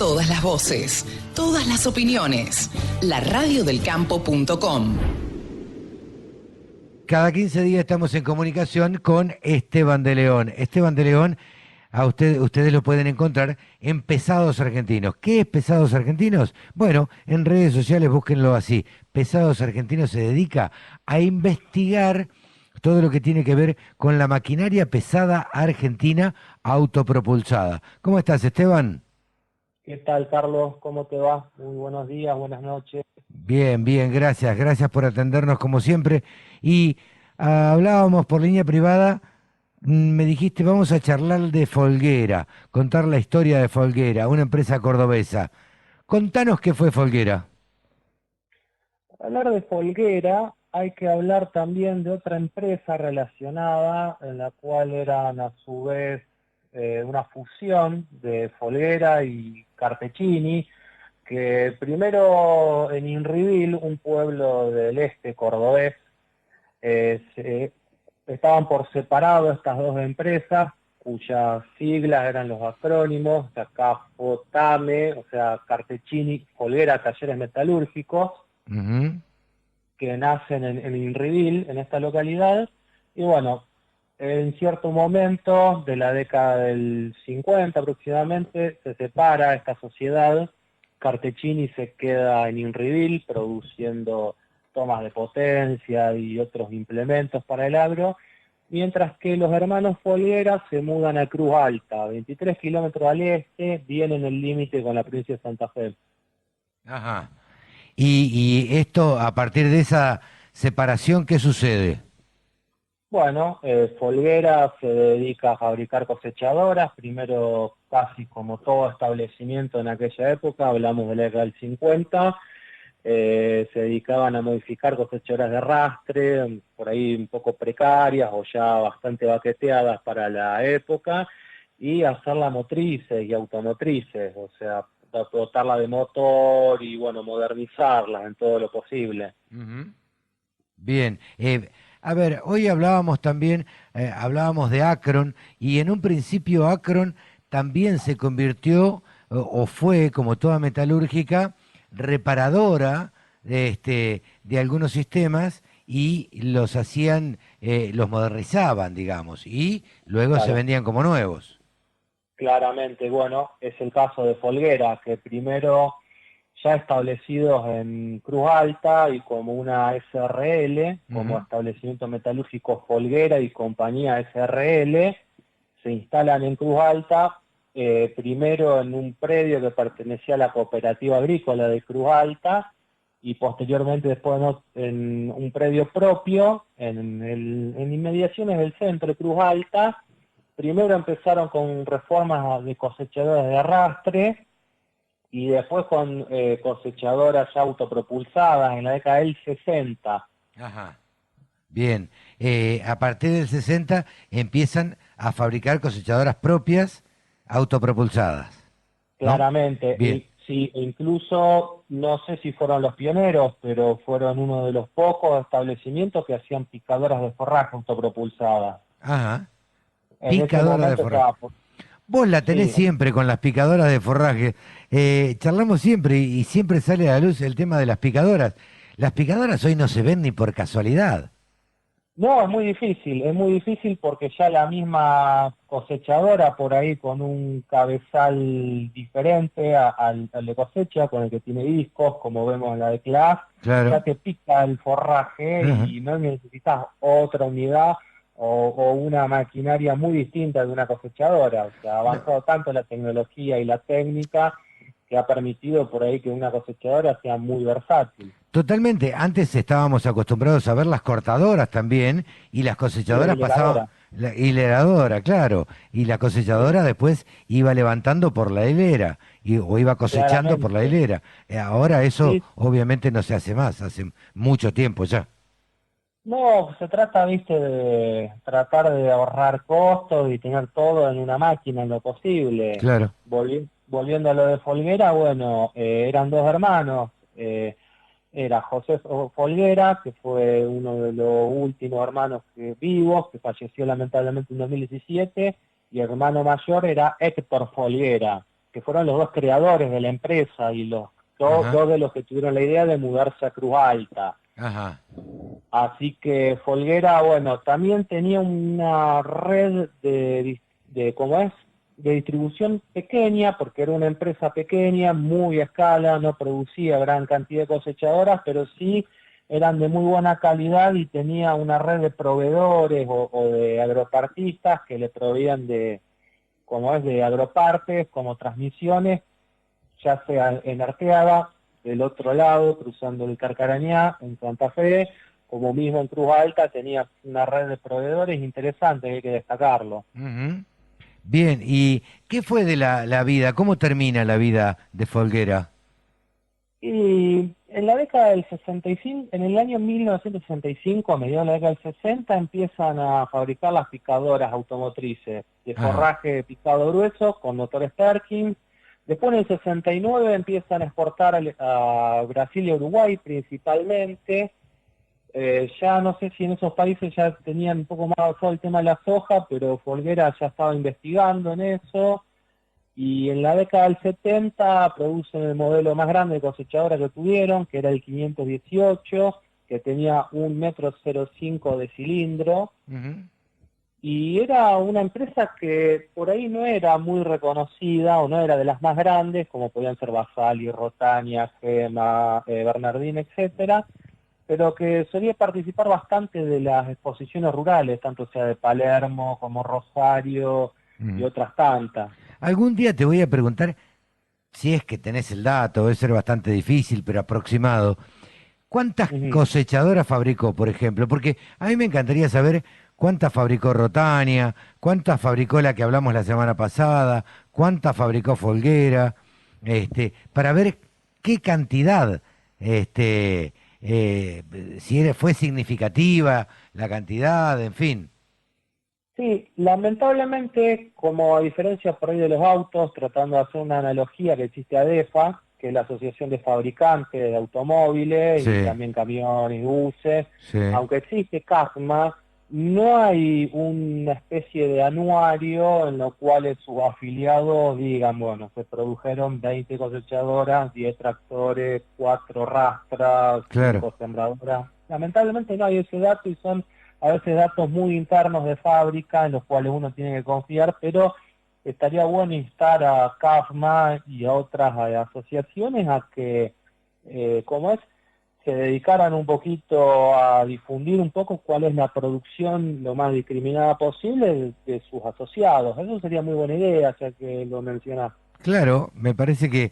Todas las voces, todas las opiniones. laradiodelcampo.com. Cada 15 días estamos en comunicación con Esteban de León. Esteban de León, ustedes lo pueden encontrar en Pesados Argentinos. ¿Qué es Pesados Argentinos? Bueno, en redes sociales búsquenlo así. Pesados Argentinos se dedica a investigar todo lo que tiene que ver con la maquinaria pesada argentina autopropulsada. ¿Cómo estás, Esteban? ¿Qué tal, Carlos? ¿Cómo te va? Muy buenos días, buenas noches. Bien, bien, gracias. Gracias por atendernos como siempre. Y hablábamos por línea privada, me dijiste, vamos a charlar de Folguera, contar la historia de Folguera, una empresa cordobesa. Contanos qué fue Folguera. Para hablar de Folguera, hay que hablar también de otra empresa relacionada, en la cual eran a su vez una fusión de Folguera y Carpechini, que primero en Inrivil, un pueblo del este cordobés, estaban por separado estas dos empresas, cuyas siglas eran los acrónimos, o sea, CAFOTAME, o sea, Carpechini, Folguera, Talleres Metalúrgicos, Ujú. que nacen en Inrivil, en esta localidad, y bueno, en cierto momento de la década del 50 aproximadamente, se separa esta sociedad. Carpechini se queda en Inrivil produciendo tomas de potencia y otros implementos para el agro, mientras que los hermanos Folguera se mudan a Cruz Alta, 23 kilómetros al este, bien en el límite con la provincia de Santa Fe. Ajá. Y esto, a partir de esa separación, ¿qué sucede? Bueno, Folguera se dedica a fabricar cosechadoras, primero casi como todo establecimiento en aquella época, hablamos de la década del 50, se dedicaban a modificar cosechadoras de arrastre, por ahí un poco precarias o ya bastante baqueteadas para la época, y hacerlas motrices y automotrices, o sea, dotarla de motor y bueno, modernizarlas en todo lo posible. Ujú. Bien, a ver, hoy hablábamos también, hablábamos de Akron, y en un principio Akron también se convirtió o fue, como toda metalúrgica, reparadora de algunos sistemas y los hacían, los modernizaban, digamos, y luego se Claro. vendían como nuevos. Claramente, bueno, es el caso de Folguera, que primero ya establecidos en Cruz Alta y como una SRL, como Ujú. establecimiento metalúrgico Folguera y compañía SRL, se instalan en Cruz Alta, primero en un predio que pertenecía a la cooperativa agrícola de Cruz Alta y posteriormente después en un predio propio en inmediaciones del centro de Cruz Alta. Primero empezaron con reformas de cosechadoras de arrastre y después con cosechadoras ya autopropulsadas en la década del 60. Ajá. Bien, a partir del 60 empiezan a fabricar cosechadoras propias autopropulsadas, ¿no? Claramente, Bien, y sí, incluso no sé si fueron los pioneros, pero fueron uno de los pocos establecimientos que hacían picadoras de forraje autopropulsadas. ajá, En ese picadora de momento forraje. estaba, Vos la tenés sí. siempre con las picadoras de forraje. Charlamos siempre y siempre sale a la luz el tema de las picadoras. Las picadoras hoy no se ven ni por casualidad. No, es muy difícil porque ya la misma cosechadora por ahí con un cabezal diferente al de cosecha, con el que tiene discos, como vemos en la de Class, ya Claro. te pica el forraje Ajá. y no necesitas otra unidad o una maquinaria muy distinta de una cosechadora. O sea, ha No. avanzado tanto la tecnología y la técnica que ha permitido por ahí que una cosechadora sea muy versátil. Totalmente. Antes estábamos acostumbrados a ver las cortadoras también y las Y la cosechadoras pasaban, hileradora. la hileradora, claro, y la Sí, cosechadora después iba levantando por la hilera o iba cosechando por la claramente. hilera. Ahora eso Sí, obviamente no se hace más, hace mucho tiempo ya. no, se trata, viste, de tratar de ahorrar costos y tener todo en una máquina en lo posible. Claro. Volviendo a lo de Folguera, bueno, eran dos hermanos. Era José Folguera, que fue uno de los últimos hermanos vivos, que falleció lamentablemente en 2017, y el hermano mayor era Héctor Folguera. que fueron los dos creadores de la empresa y los dos de los que tuvieron la idea de mudarse a Cruz Alta. Ajá. Así que Folguera, bueno, también tenía una red ¿cómo es? De distribución pequeña, porque era una empresa pequeña, muy a escala, no producía gran cantidad de cosechadoras, pero sí eran de muy buena calidad y tenía una red de proveedores o de agropartistas que le proveían como es, de agropartes, como transmisiones, ya sea en Arteaga, del otro lado, cruzando el Carcarañá, en Santa Fe, como mismo en Cruz Alta, tenía una red de proveedores interesante, hay que destacarlo. Ujú. Bien, ¿y qué fue de la vida? ¿Cómo termina la vida de Folguera? Y en la década del 65, en el año 1965, a mediados de la década del 60, empiezan a fabricar las picadoras automotrices de Ah, forraje de picado grueso con motores Perkins. Después en el 69 empiezan a exportar a Brasil y Uruguay principalmente. Ya no sé si en esos países ya tenían un poco más avanzado el tema de la soja, pero Folguera ya estaba investigando en eso. Y en la década del 70 producen el modelo más grande de cosechadora que tuvieron, que era el 518, que tenía 1,05 m de cilindro. ujú. Y era una empresa que por ahí no era muy reconocida o no era de las más grandes, como podían ser Basali, Rotania, Gema, Bernardín, etcétera, pero que solía participar bastante de las exposiciones rurales, tanto sea de Palermo como Rosario y Mm. otras tantas. Algún día te voy a preguntar, si es que tenés el dato, debe ser bastante difícil, pero aproximado. ¿Cuántas Ujú. cosechadoras fabricó, por ejemplo? Porque a mí me encantaría saber cuántas fabricó Rotania, cuántas fabricó la que hablamos la semana pasada, cuántas fabricó Folguera, para ver qué cantidad, este, si fue significativa la cantidad, en fin. Sí, lamentablemente, como a diferencia por ahí de los autos, tratando de hacer una analogía que existe ADEFA, que es la Asociación de Fabricantes de Automóviles y Sí, también camiones y buses, sí, aunque existe CASMA, no hay una especie de anuario en lo cual sus afiliados digan, bueno, se produjeron 20 cosechadoras, 10 tractores, 4 rastras, claro. 5 sembradoras. Lamentablemente no hay ese dato y son a veces datos muy internos de fábrica en los cuales uno tiene que confiar, pero estaría bueno instar a CAFMA y a otras asociaciones a que, ¿cómo es?, se dedicaran un poquito a difundir un poco cuál es la producción lo más discriminada posible de sus asociados. Eso sería muy buena idea, ya que lo mencionás. Claro, me parece que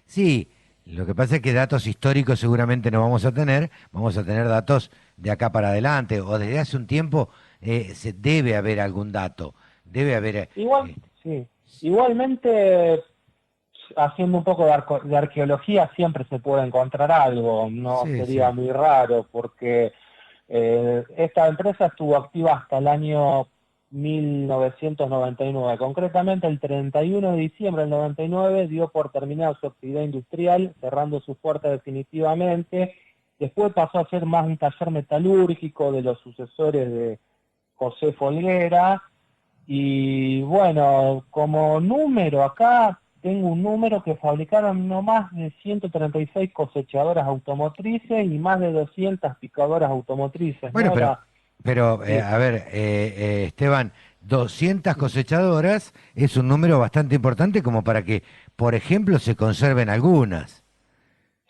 sí, lo que pasa es que datos históricos seguramente no vamos a tener datos de acá para adelante, o desde hace un tiempo se debe haber algún dato, debe haber... Igual, sí. Igualmente, haciendo un poco de arqueología siempre se puede encontrar algo, no sí, sería sí, muy raro, porque esta empresa estuvo activa hasta el año 1999, concretamente el 31 de diciembre del 99 dio por terminada su actividad industrial, cerrando sus puertas definitivamente. Después pasó a ser más un taller metalúrgico de los sucesores de José Folguera, y bueno, como número acá, tengo un número que fabricaron no más de 136 cosechadoras automotrices y más de 200 picadoras automotrices, bueno, ¿no? Era, sí, a ver, Esteban, 200 cosechadoras es un número bastante importante como para que, por ejemplo, se conserven algunas.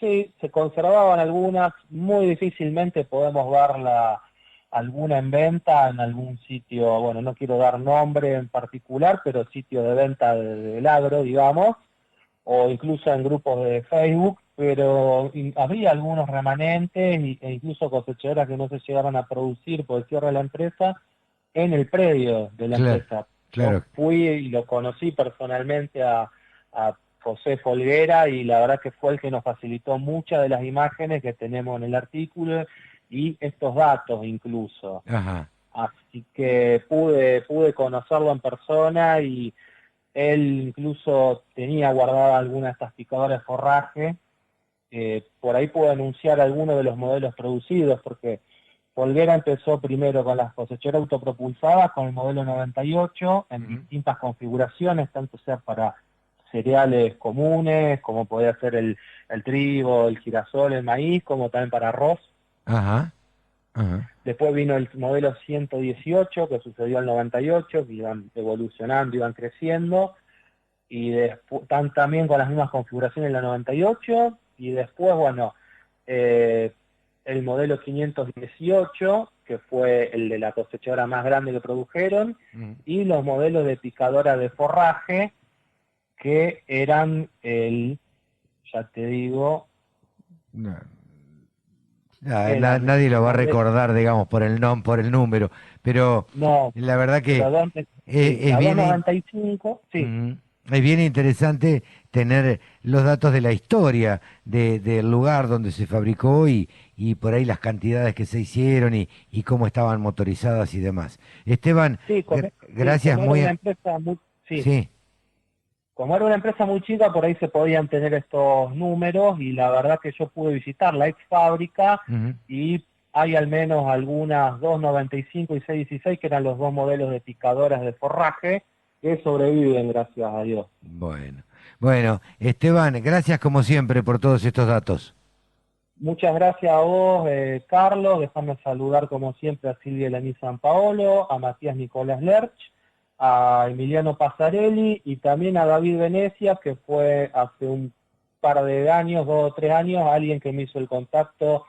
sí, se conservaban algunas, muy difícilmente podemos verla alguna en venta en algún sitio, bueno, no quiero dar nombre en particular, pero sitio de venta del agro, digamos, o incluso en grupos de Facebook, pero había algunos remanentes e incluso cosechadoras que no se llegaron a producir por el cierre de la empresa en el predio de la Claro, empresa. Yo claro. fui y lo conocí personalmente a José Folguera y la verdad que fue el que nos facilitó muchas de las imágenes que tenemos en el artículo y estos datos incluso. Ajá. Así que pude conocerlo en persona y él incluso tenía guardada alguna de estas picadoras de forraje. Por ahí puedo anunciar algunos de los modelos producidos, porque Folguera empezó primero con las cosecheras autopropulsadas, con el modelo 98, en Ujú. distintas configuraciones, tanto sea para cereales comunes, como podía ser el trigo, el girasol, el maíz, como también para arroz. Ajá, ajá. Después vino el modelo 118, que sucedió al 98, que iban evolucionando, iban creciendo, y después están también con las mismas configuraciones en la 98, y después, bueno, el modelo 518, que fue el de la cosechadora más grande que produjeron, y los modelos de picadora de forraje, que eran ya te digo... No. Nadie lo va a recordar, digamos, por el número, pero No, la verdad que la es bien, 295, sí. es bien interesante tener los datos de la historia del lugar donde se fabricó y por ahí las cantidades que se hicieron y cómo estaban motorizadas y demás. Esteban, Sí, gracias como muy... era una empresa muy, Sí. Como era una empresa muy chica, por ahí se podían tener estos números, y la verdad que yo pude visitar la ex fábrica y hay al menos algunas 295 y 616, que eran los dos modelos de picadoras de forraje, que sobreviven, gracias a Dios. Bueno, Esteban, gracias como siempre por todos estos datos. Muchas gracias a vos, Carlos. Déjame saludar como siempre a Silvia Elani San Paolo, a Matías Nicolás Lerch, a Emiliano Pasarelli y también a David Venecia, que fue hace un par de años, 2 o 3 años, alguien que me hizo el contacto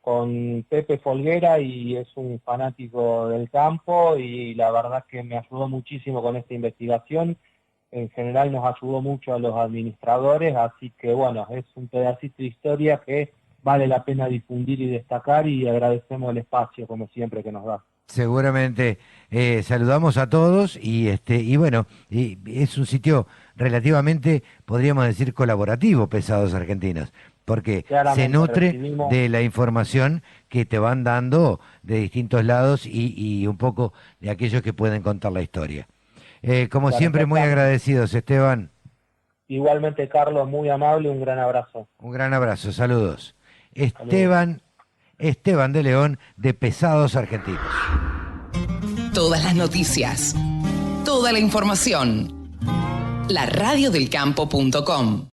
con Pepe Folguera y es un fanático del campo, y la verdad que me ayudó muchísimo con esta investigación. En general nos ayudó mucho a los administradores, así que bueno, es un pedacito de historia que vale la pena difundir y destacar, y agradecemos el espacio como siempre que nos da. Seguramente saludamos a todos y bueno, es un sitio relativamente, podríamos decir, colaborativo, Pesados Argentinos, porque se Claramente nutre recibimos... de la información que te van dando de distintos lados y un poco de aquellos que pueden contar la historia. Como siempre, muy agradecidos, Esteban. Igualmente, Carlos, muy amable, un gran abrazo. Un gran abrazo, saludos. Saludos. Esteban de León, de Pesados Argentinos. Todas las noticias, toda la información. laradiodelcampo.com